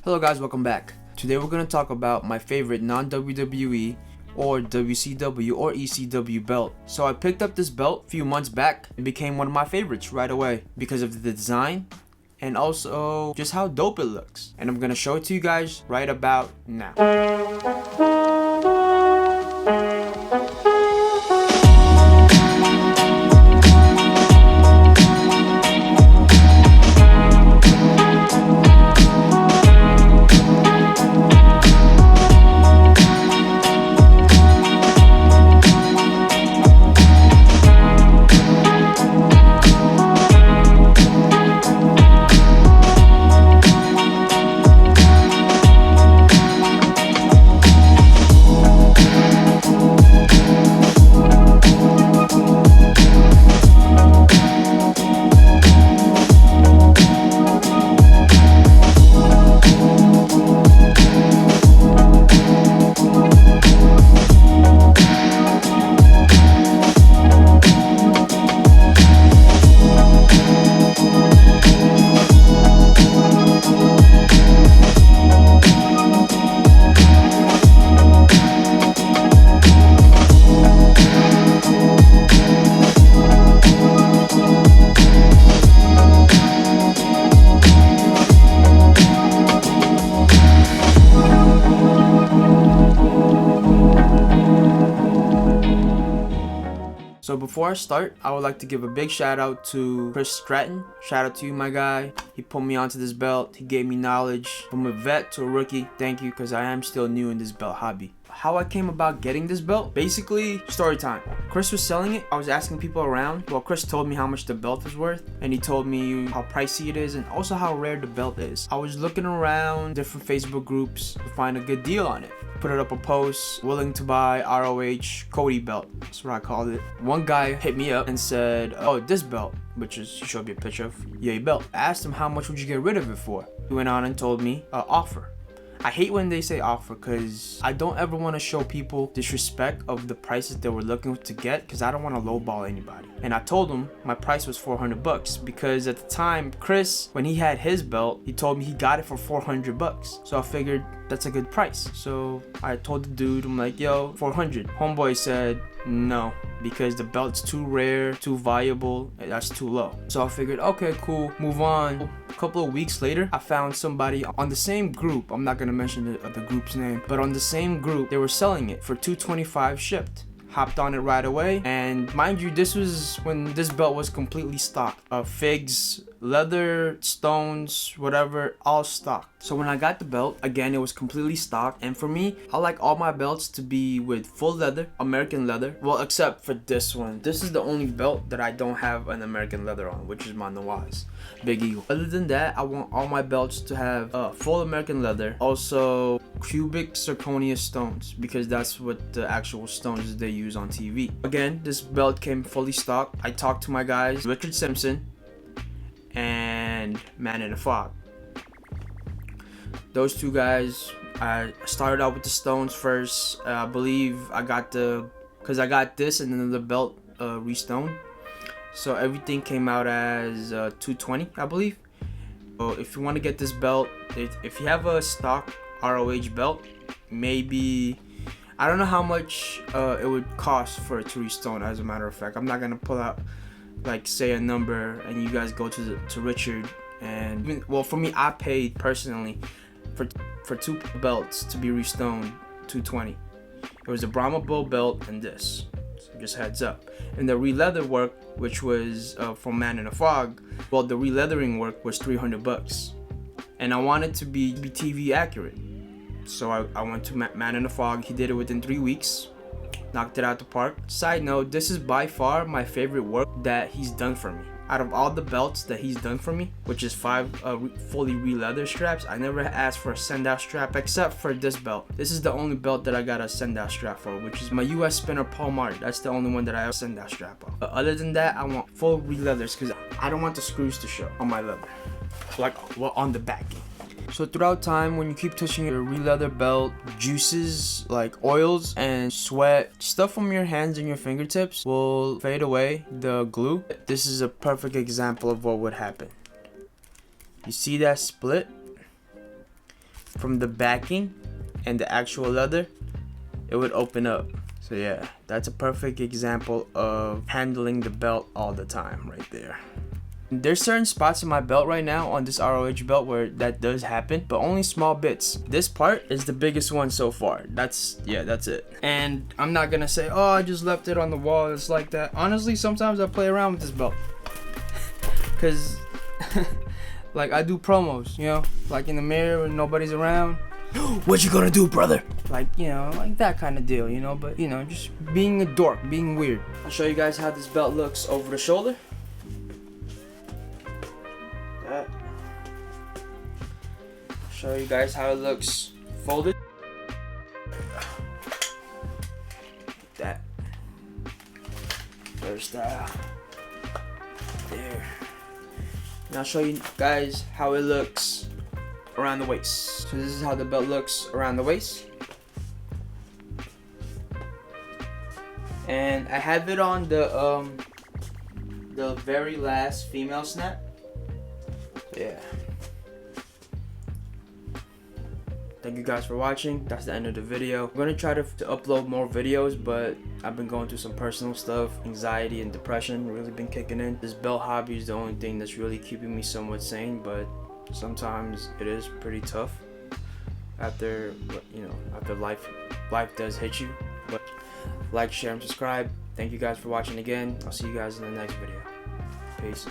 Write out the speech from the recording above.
Hello guys, welcome back. Today we're going to talk about my favorite non-WWE or WCW or ECW belt. So I picked up this belt a few months back and became one of my favorites right away because of the design and also just how dope it looks. And I'm going to show it to you guys right about now. So before I start, I would like to give a big shout out to Chris Stratton. Shout out to you, my guy. He put me onto this belt. He gave me knowledge from a vet to a rookie. Thank you, because I am still new in this belt hobby. How I came about getting this belt? Basically, story time. Chris was selling it. I was asking people around. Well, Chris told me how much the belt was worth, and he told me how pricey it is and also how rare the belt is. I was looking around different Facebook groups to find a good deal on it. Put it up a post, willing to buy ROH Cody belt. That's what I called it. One guy hit me up and said, oh, this belt, which is, he showed me a picture of, yay belt. I asked him, how much would you get rid of it for? He went on and told me, offer. I hate when they say offer because I don't ever want to show people disrespect of the prices they were looking to get because I don't want to lowball anybody. And I told him my price was $400 because at the time, Chris, when he had his belt, he told me he got it for $400. So I figured that's a good price. So I told the dude, I'm like, yo, 400. Homeboy said no, because the belt's too rare, too valuable, that's too low. So I figured, okay, cool, move on. A couple of weeks later, I found somebody on the same group. I'm not gonna mention the group's name, but on the same group, they were selling it for $225 shipped. Hopped on it right away, and mind you, this was when this belt was completely stocked. Figs, leather, stones, whatever, all stocked. So when I got the belt, again, it was completely stocked. And for me, I like all my belts to be with full leather, American leather. Well, except for this one. This is the only belt that I don't have an American leather on, which is my Nawaz Big Eagle. Other than that, I want all my belts to have full American leather. Also, cubic zirconia stones, because that's what the actual stones they use on TV. Again, this belt came fully stocked. I talked to my guys, Richard Simpson and Man in the Fog. Those two guys, I started out with the stones first. I believe I got because I got this and then the belt restoned. So everything came out as $220, I believe. So if you want to get this belt, if you have a stock ROH belt, maybe, I don't know how much it would cost for it to restone. As a matter of fact, I'm not gonna pull out, like, say a number and you guys go to Richard, and well, for me, I paid personally for two belts to be restoned $220. It was a Brahma Bull belt and this, so just heads up. And the re-leather work, which was from Man in the Fog, well, the re-leathering work was $300, and I wanted to be TV accurate. So I went to Man in the Fog. He did it within 3 weeks. Knocked it out the park. Side note, this is by far my favorite work that he's done for me. Out of all the belts that he's done for me, which is 5 fully re-leather straps, I never asked for a send-out strap except for this belt. This is the only belt that I got a send-out strap for, which is my US spinner Paul Martin. That's the only one that I have a send-out strap on. But other than that, I want full re-leathers because I don't want the screws to show on my leather, like, well, on the backing. So throughout time, when you keep touching your re-leather belt, juices like oils and sweat, stuff from your hands and your fingertips will fade away, the glue. This is a perfect example of what would happen. You see that split? from the backing and the actual leather, it would open up. So yeah, that's a perfect example of handling the belt all the time right there. There's certain spots in my belt right now on this ROH belt where that does happen, but only small bits. This part is the biggest one so far. That's it. And I'm not gonna say, oh, I just left it on the wall, it's like that. Honestly, sometimes I play around with this belt. Cause like I do promos, you know, like in the mirror when nobody's around. What you gonna do, brother? Like, you know, like that kind of deal, you know, but you know, just being a dork, being weird. I'll show you guys how this belt looks over the shoulder. That. Show you guys how it looks folded. That. Better style. There. And I'll show you guys how it looks around the waist. So this is how the belt looks around the waist. And I have it on the very last female snap. Yeah. Thank you guys for watching. That's the end of the video. I'm gonna try to upload more videos, but I've been going through some personal stuff. Anxiety and depression really been kicking in. This belt hobby is the only thing that's really keeping me somewhat sane, but sometimes it is pretty tough after, you know, after life does hit you. But like, share, and subscribe. Thank you guys for watching again. I'll see you guys in the next video. Peace.